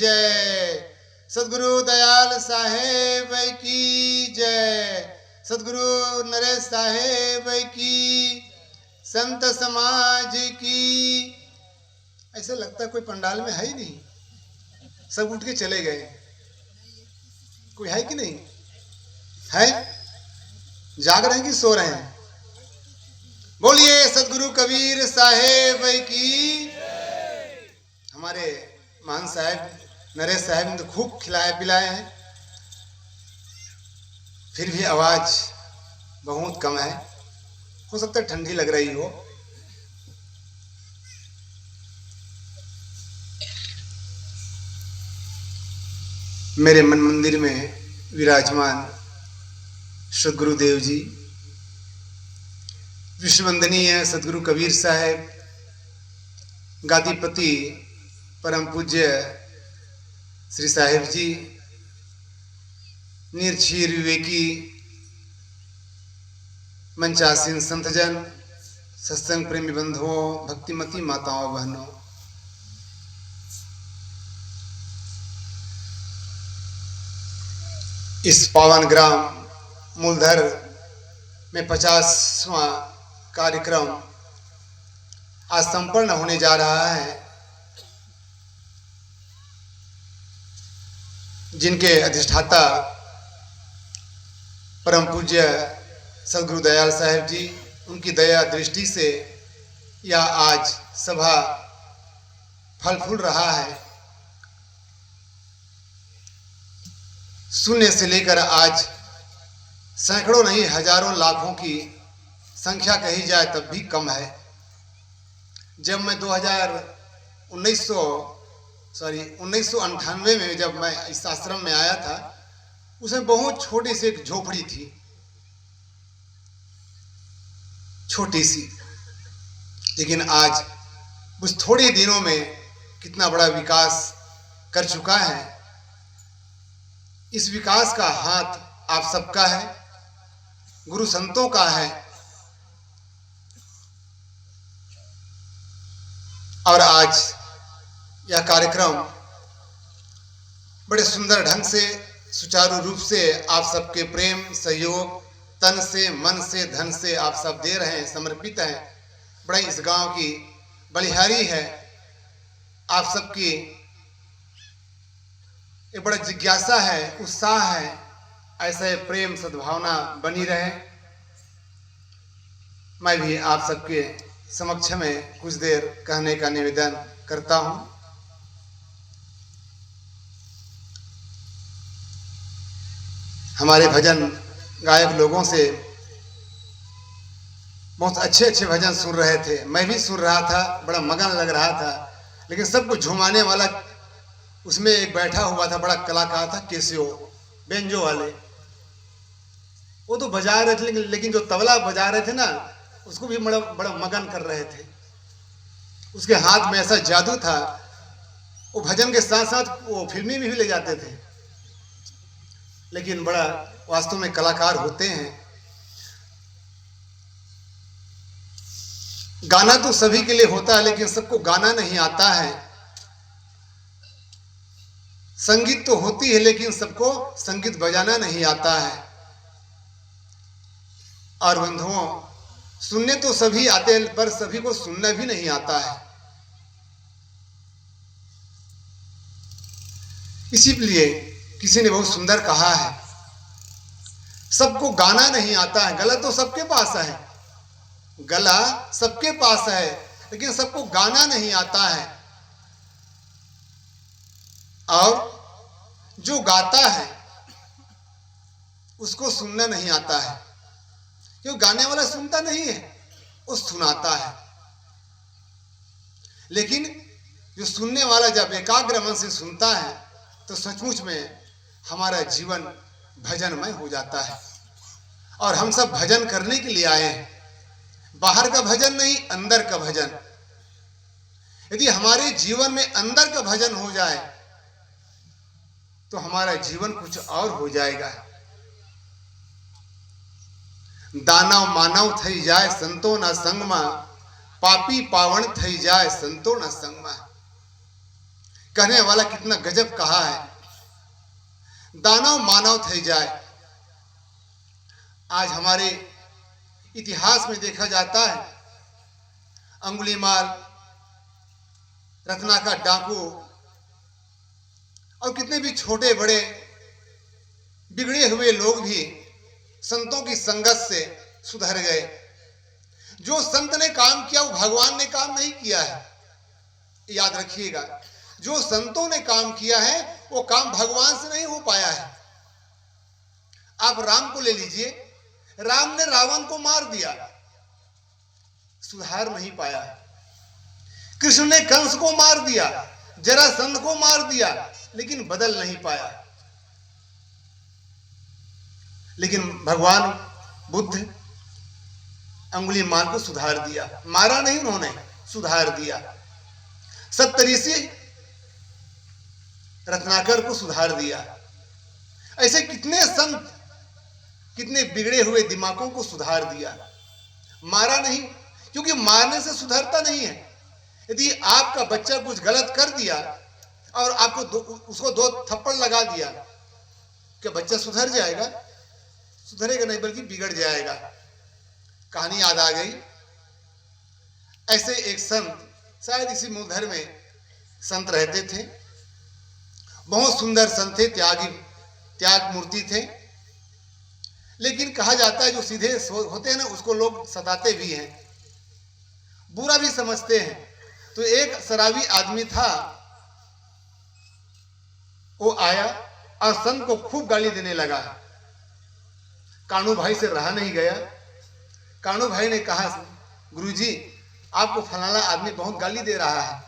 जय। सदगुरु दयाल साहेब की जय। सदगुरु नरेश साहेब की, संत समाज की। ऐसा लगता कोई पंडाल में है ही नहीं, सब उठ के चले गए। कोई है कि नहीं है? जाग रहे हैं कि सो रहे हैं? बोलिए सदगुरु कबीर साहेब की। हमारे महान साहब नरेश साहब ने तो खूब खिलाए पिलाए हैं, फिर भी आवाज बहुत कम है। हो सकता है ठंडी लग रही हो। मेरे मन मंदिर में विराजमान सदगुरुदेव जी, विश्ववंदनीय सदगुरु कबीर साहेब, गादीपति परम पूज्य श्री साहेब जी, निर्क्षीर विवेकी मंचासीन संतजन, सत्संग प्रेमी बंधुओं, भक्तिमती माताओं बहनों, इस पावन ग्राम मूलधर में 50वां कार्यक्रम आज संपन्न होने जा रहा है। जिनके अधिष्ठाता परम पूज्य सदगुरु दयाल साहेब जी, उनकी दया दृष्टि से यह आज सभा फल फूल रहा है। शून्य से लेकर आज सैकड़ों नहीं हजारों लाखों की संख्या कही जाए तब भी कम है। जब मैं 1998 में जब मैं इस आश्रम में आया था, उसमें बहुत छोटी सी एक झोपड़ी थी, छोटी सी, लेकिन आज उस थोड़े दिनों में कितना बड़ा विकास कर चुका है। इस विकास का हाथ आप सबका है, गुरु संतों का है। और आज यह कार्यक्रम बड़े सुंदर ढंग से, सुचारू रूप से आप सबके प्रेम सहयोग, तन से, मन से, धन से आप सब दे रहे हैं, समर्पित हैं। बड़ा इस गांव की बलिहारी है। आप सबकी ये बड़ा जिज्ञासा है, उत्साह है, ऐसे प्रेम सद्भावना बनी रहे। मैं भी आप सबके समक्ष में कुछ देर कहने का निवेदन करता हूं। हमारे भजन गायक लोगों से बहुत अच्छे अच्छे भजन सुन रहे थे, मैं भी सुन रहा था, बड़ा मगन लग रहा था। लेकिन सबको झुमाने वाला उसमें एक बैठा हुआ था, बड़ा कलाकार था, केसियो बेंजो वाले। वो तो बजा रहे थे, लेकिन जो तबला बजा रहे थे ना, उसको भी बड़ा बड़ा मगन कर रहे थे। उसके हाथ में ऐसा जादू था, वो भजन के साथ साथ वो फिल्मी में भी ले जाते थे। लेकिन बड़ा वास्तव में कलाकार होते हैं। गाना तो सभी के लिए होता है, लेकिन सबको गाना नहीं आता है। संगीत तो होती है, लेकिन सबको संगीत बजाना नहीं आता है। और बंधुओं, सुनने तो सभी आते हैं, पर सभी को सुनना भी नहीं आता है। इसीलिए किसी ने बहुत सुंदर कहा है, सबको गाना नहीं आता है। गला तो सबके पास है, गला सबके पास है, लेकिन सबको गाना नहीं आता है। और जो गाता है उसको सुनना नहीं आता है, क्यों? गाने वाला सुनता नहीं है, वो सुनाता है। लेकिन जो सुनने वाला जब एकाग्र मन से सुनता है, तो सचमुच में हमारा जीवन भजनमय हो जाता है। और हम सब भजन करने के लिए आए हैं, बाहर का भजन नहीं, अंदर का भजन। यदि हमारे जीवन में अंदर का भजन हो जाए तो हमारा जीवन कुछ और हो जाएगा। दानव मानव थई जाए संतो ना संग में, पापी पावण थई जाए संतो ना संग में। कहने वाला कितना गजब कहा है, दानव मानव થઈ जाए। आज हमारे इतिहास में देखा जाता है, अंगुलीमाल, रत्नाकर डाकू और कितने भी छोटे बड़े बिगड़े हुए लोग भी संतों की संगत से सुधर गए। जो संत ने काम किया वो भगवान ने काम नहीं किया है, याद रखिएगा। जो संतों ने काम किया है वो काम भगवान से नहीं हो पाया है। आप राम को ले लीजिए, राम ने रावण को मार दिया, सुधार नहीं पाया। कृष्ण ने कंस को मार दिया, जरासंध को मार दिया, लेकिन बदल नहीं पाया। लेकिन भगवान बुद्ध अंगुलीमाल को सुधार दिया, मारा नहीं उन्होंने, सुधार दिया। सप्तऋषि रत्नाकर को सुधार दिया। ऐसे कितने संत, कितने बिगड़े हुए दिमागों को सुधार दिया, मारा नहीं, क्योंकि मारने से सुधरता नहीं है। यदि आपका बच्चा कुछ गलत कर दिया और आपको उसको 2 थप्पड़ लगा दिया, क्या बच्चा सुधर जाएगा? सुधरेगा नहीं, बल्कि बिगड़ जाएगा। कहानी याद आ गई। ऐसे एक संत, शायद इसी मूलधर में संत रहते थे, बहुत सुंदर संत थे, त्याग मूर्ति थे। लेकिन कहा जाता है जो सीधे होते हैं ना, उसको लोग सताते भी हैं, बुरा भी समझते हैं। तो एक शराबी आदमी था, वो आया और संत को खूब गाली देने लगा। कानू भाई से रहा नहीं गया। कानू भाई ने कहा, गुरुजी आपको फलाना आदमी बहुत गाली दे रहा है।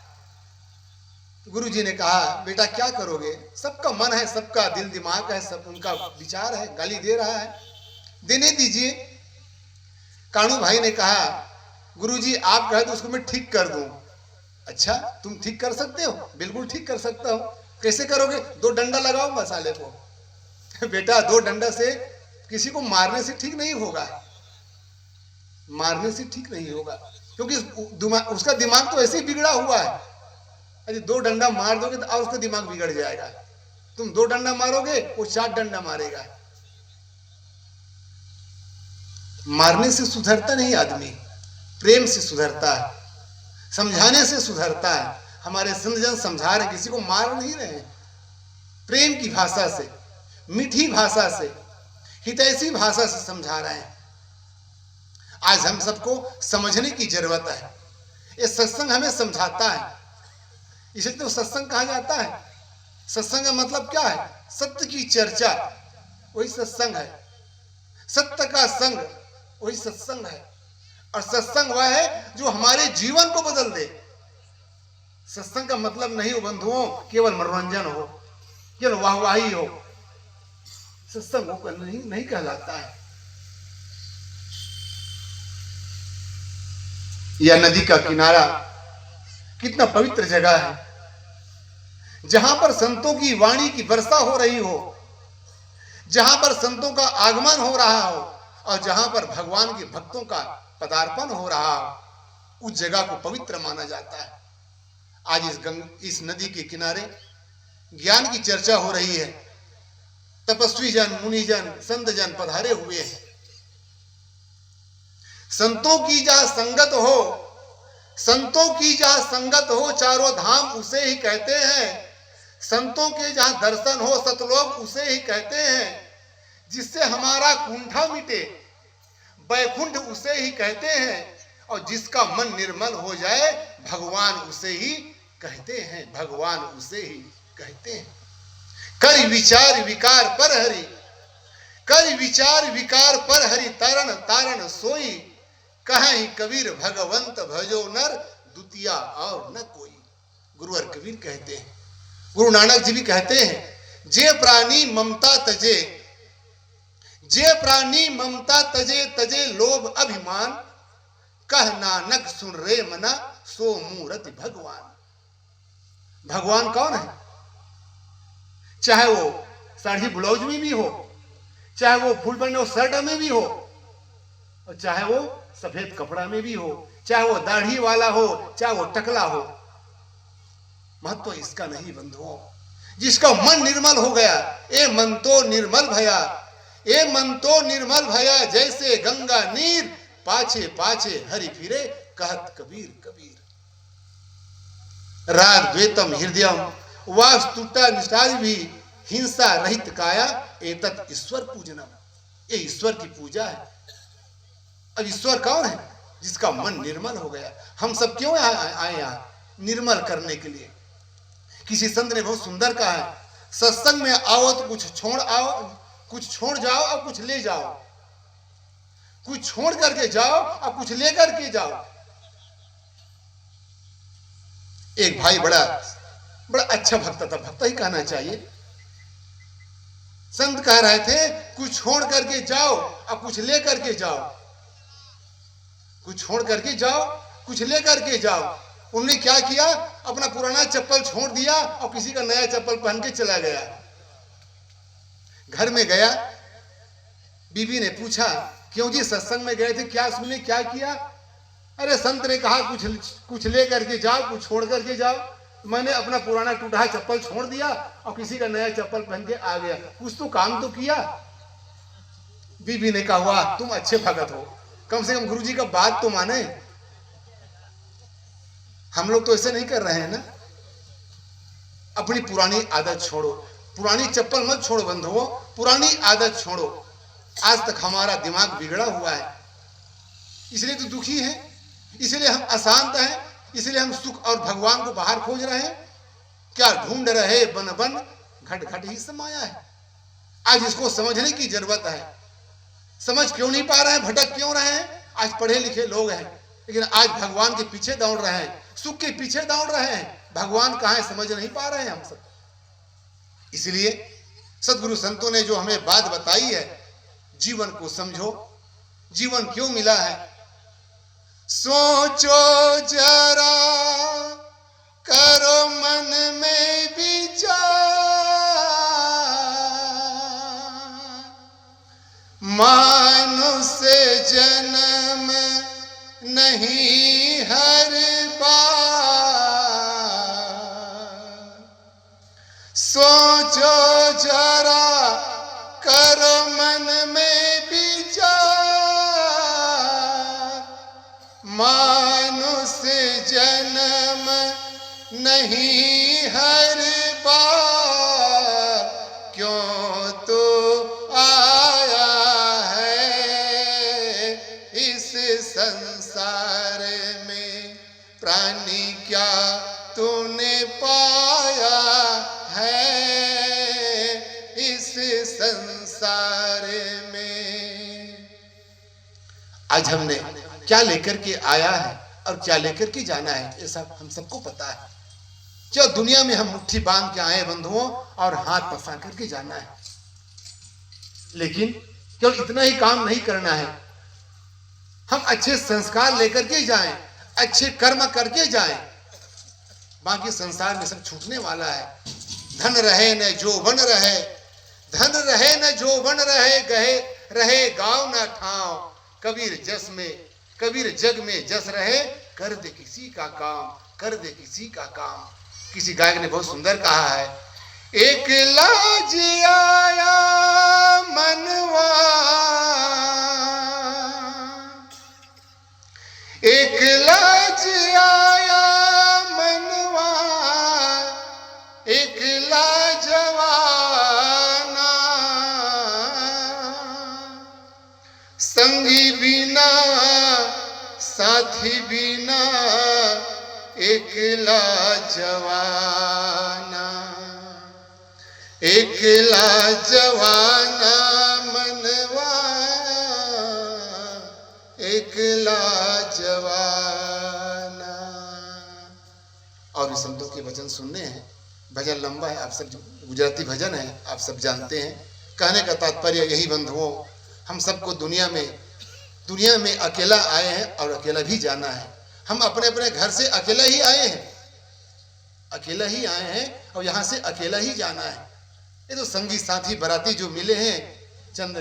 गुरुजी ने कहा, बेटा क्या करोगे, सबका मन है, सबका दिल दिमाग है, सब उनका विचार है, गाली दे रहा है, देने दीजिए। कानू भाई ने कहा, गुरुजी आप कहे तो उसको मैं ठीक कर दूं। अच्छा तुम ठीक कर सकते हो? बिल्कुल ठीक कर सकता हूं। कैसे करोगे? 2 डंडा लगाओ मसाले को। बेटा 2 डंडा से किसी को मारने से ठीक नहीं होगा, मारने से ठीक नहीं होगा, क्योंकि उसका दिमाग तो ऐसे ही बिगड़ा हुआ है। यदि 2 डंडा मार दोगे तो और उसका दिमाग बिगड़ जाएगा। तुम 2 डंडा मारोगे, वो 4 डंडा मारेगा। मारने से सुधरता नहीं आदमी, प्रेम से सुधरता है, समझाने से सुधरता है। हमारे संतजन समझा रहे, किसी को मार नहीं रहे, प्रेम की भाषा से, मीठी भाषा से, हितैषी भाषा से समझा रहे हैं। आज हम सबको समझने की जरूरत है। ये सत्संग हमें समझाता है, इसलिए तो सत्संग कहा जाता है। सत्संग का मतलब क्या है? सत्य की चर्चा, वही सत्संग है। सत्य का संग, वही सत्संग है। और सत्संग वह है जो हमारे जीवन को बदल दे। सत्संग का मतलब नहीं हो बंधुओं केवल मनोरंजन हो, केवल वाहवाही हो। सत्संग वो नहीं कहलाता है। यह नदी का किनारा कितना पवित्र जगह है, जहां पर संतों की वाणी की वर्षा हो रही हो, जहां पर संतों का आगमन हो रहा हो और जहां पर भगवान के भक्तों का पदार्पण हो रहा हो, उस जगह को पवित्र माना जाता है। आज इस नदी के किनारे ज्ञान की चर्चा हो रही है। तपस्वी जन, मुनिजन, संत जन पधारे हुए हैं। संतों की जहां संगत हो, संतों की जहां संगत हो, चारों धाम उसे ही कहते हैं। संतों के जहां दर्शन हो, सतलोक उसे ही कहते हैं। जिससे हमारा कुंठा मिटे, बैकुंठ उसे ही कहते हैं। और जिसका मन निर्मल हो जाए, भगवान उसे ही कहते हैं, भगवान उसे ही कहते हैं। कर विचार विकार पर हरि, कर विचार विकार पर हरि, तारण तारण सोई, कहीं कबीर भगवंत भजो नर, द्वितीया और न कोई। गुरुवर कबीर कहते हैं, गुरु नानक जी भी कहते हैं, जे प्राणी ममता तजे, जे प्राणी ममता तजे, तजे लोभ अभिमान, कह नानक सुन रे मना, सो मूर्ति भगवान। भगवान कौन है? चाहे वो साड़ी ब्लाउज में भी हो, चाहे वो फूल बने शर्ट में भी हो, और चाहे वो सफेद कपड़ा में भी हो, चाहे वो दाढ़ी वाला हो, चाहे वो टकला हो, महत्व इसका नहीं बंधुओं। जिसका मन निर्मल हो गया, ए मन तो निर्मल भया, ए मन तो निर्मल भया, जैसे गंगा नीर, पाछे पाछे हरि फिरे, कहत कबीर कबीर। राग द्वेतम हृदयम वास्तुता निष्ठा भी हिंसा रहित काया, एतत् ईश्वर पूजनम। ये ईश्वर की पूजा है। अब ईश्वर कौन है? जिसका मन निर्मल हो गया। हम सब क्यों आए यहाँ? निर्मल करने के लिए। किसी संत ने बहुत सुंदर कहा है, सत्संग में आओ तो कुछ छोड़ आओ, कुछ छोड़ जाओ और कुछ ले जाओ, कुछ छोड़ करके जाओ और कुछ ले करके जाओ। एक भाई बड़ा अच्छा भक्त था, भक्त ही कहना चाहिए। संत कह रहे थे कुछ छोड़ करके जाओ और कुछ ले करके जाओ, कुछ छोड़ करके जाओ कुछ ले करके जाओ। उन्होंने क्या किया? अपना पुराना चप्पल छोड़ दिया और किसी का नया चप्पल पहन के चला गया। घर में गया, बीबी ने पूछा, क्यों जी सत्संग में गए थे, क्या सुने, क्या किया? अरे संत ने कहा कुछ ले करके जाओ, कुछ छोड़ करके जाओ। मैंने अपना पुराना टूटा चप्पल छोड़ दिया और किसी का नया चप्पल पहन के आ गया। कुछ तो काम तो किया। बीबी ने कहा, वाह तुम अच्छे भगत हो, कम से कम गुरुजी का बात तो माने। हम लोग तो ऐसे नहीं कर रहे हैं ना। अपनी पुरानी आदत छोड़ो, पुरानी चप्पल मत छोड़ो बंधुओं, पुरानी आदत छोड़ो। आज तक हमारा दिमाग बिगड़ा हुआ है, इसलिए तो दुखी है, इसलिए हम अशांत हैं, इसलिए हम सुख और भगवान को बाहर खोज रहे हैं। क्या ढूंढ रहे बन बन, घट घट ही समाया है। आज इसको समझने की जरूरत है। समझ क्यों नहीं पा रहे हैं, भटक क्यों रहे हैं? आज पढ़े लिखे लोग हैं, लेकिन आज भगवान के पीछे दौड़ रहे हैं, सुख के पीछे दौड़ रहे हैं। भगवान कहाँ है समझ नहीं पा रहे हैं हम सब। इसलिए सदगुरु संतों ने जो हमें बात बताई है, जीवन को समझो, जीवन क्यों मिला है। सोचो जरा, करो मन में विचार, मानुष जन्म नहीं हर बार। सोचो जरा, करो मन में विचार, मानुष जन्म नहीं हर बार। क्यों तो आया है इस संसार में, प्राणी क्या तूने पाया है इस संसार में। आज हमने क्या लेकर के आया है और क्या लेकर के जाना है, ये सब हम सबको पता है। जो दुनिया में हम मुट्ठी बांध के आए बंधुओं, और हाथ पसार करके जाना है। लेकिन केवल इतना ही काम नहीं करना है, हम अच्छे संस्कार लेकर के जाएं, अच्छे कर्म करके जाएं। बाकी संसार में सब छूटने वाला है। धन रहे न जो बन रहे, धन रहे न जो बन रहे, गहे रहे गाँव न ठाव। कबीर जस में, कबीर जग में जस रहे, कर दे किसी का काम, कर दे किसी का काम। किसी गायक ने बहुत सुंदर कहा है, एक लाज आया मनवा, एक लाज आया मनवा, एक लाजवाना, संगी बिना साथी बिना, एक लाजवाना, एक लाजवाना मनवा, एक लाजवाना। और इस संतों के वचन सुनने हैं। भजन लंबा है, आप सब गुजराती भजन है, आप सब जानते हैं। कहने का तात्पर्य यही बंधुओं, हम सबको दुनिया में अकेला आए हैं और अकेला भी जाना है। हम अपने अपने घर से अकेला ही आए हैं, अकेला ही आए हैं और यहाँ से अकेला ही जाना है। ये तो संगी साथी बराती जो मिले हैं, चंद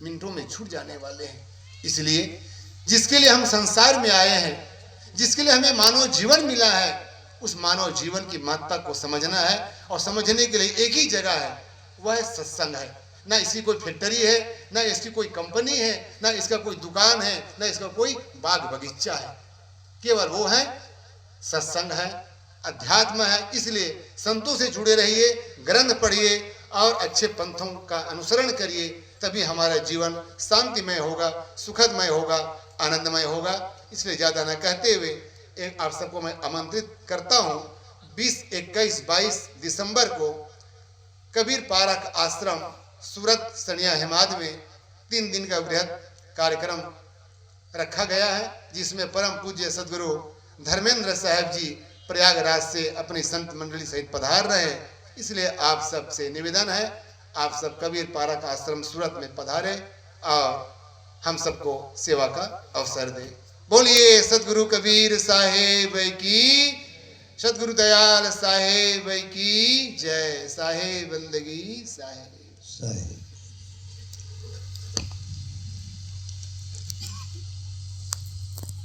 मिनटों में छूट जाने वाले हैं। इसलिए जिसके लिए हम संसार में आए हैं, जिसके लिए हमें मानव जीवन मिला है, उस मानव जीवन की महत्ता को समझना है। और समझने के लिए एक ही जगह है, वह सत्संग है। ना इसकी कोई फैक्ट्री है, ना इसकी कोई कंपनी है, ना इसका कोई दुकान है, ना इसका कोई बाग बगीचा है। केवल वो है सत्संग है, अध्यात्म है। इसलिए संतों से जुड़े रहिए, ग्रंथ पढ़िए और अच्छे पंथों का अनुसरण करिए, तभी हमारा जीवन शांतिमय होगा, सुखदमय होगा, आनंदमय होगा। इसलिए ज़्यादा न कहते हुए एक आप सबको मैं आमंत्रित करता हूँ 20, 21, 22 दिसंबर को कबीर पारक आश्रम सूरत सनिया हिमाद में 3 दिन का बृहद कार्यक्रम रखा गया है, जिसमें परम पूज्य सदगुरु धर्मेंद्र साहब जी प्रयागराज से अपनी संत मंडली सहित पधार रहे हैं। इसलिए आप सब से निवेदन है, आप सब कबीर पारक आश्रम सूरत में पधारे और हम सबको सेवा का अवसर दें। बोलिए सदगुरु कबीर साहेब की, सदगुरु दयाल साहेब की जय। साहेब बंदगी साहेब साहेब।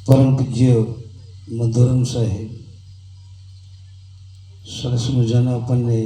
परम पूज्य मधुरम साहेब, सरस मजाना अपन ने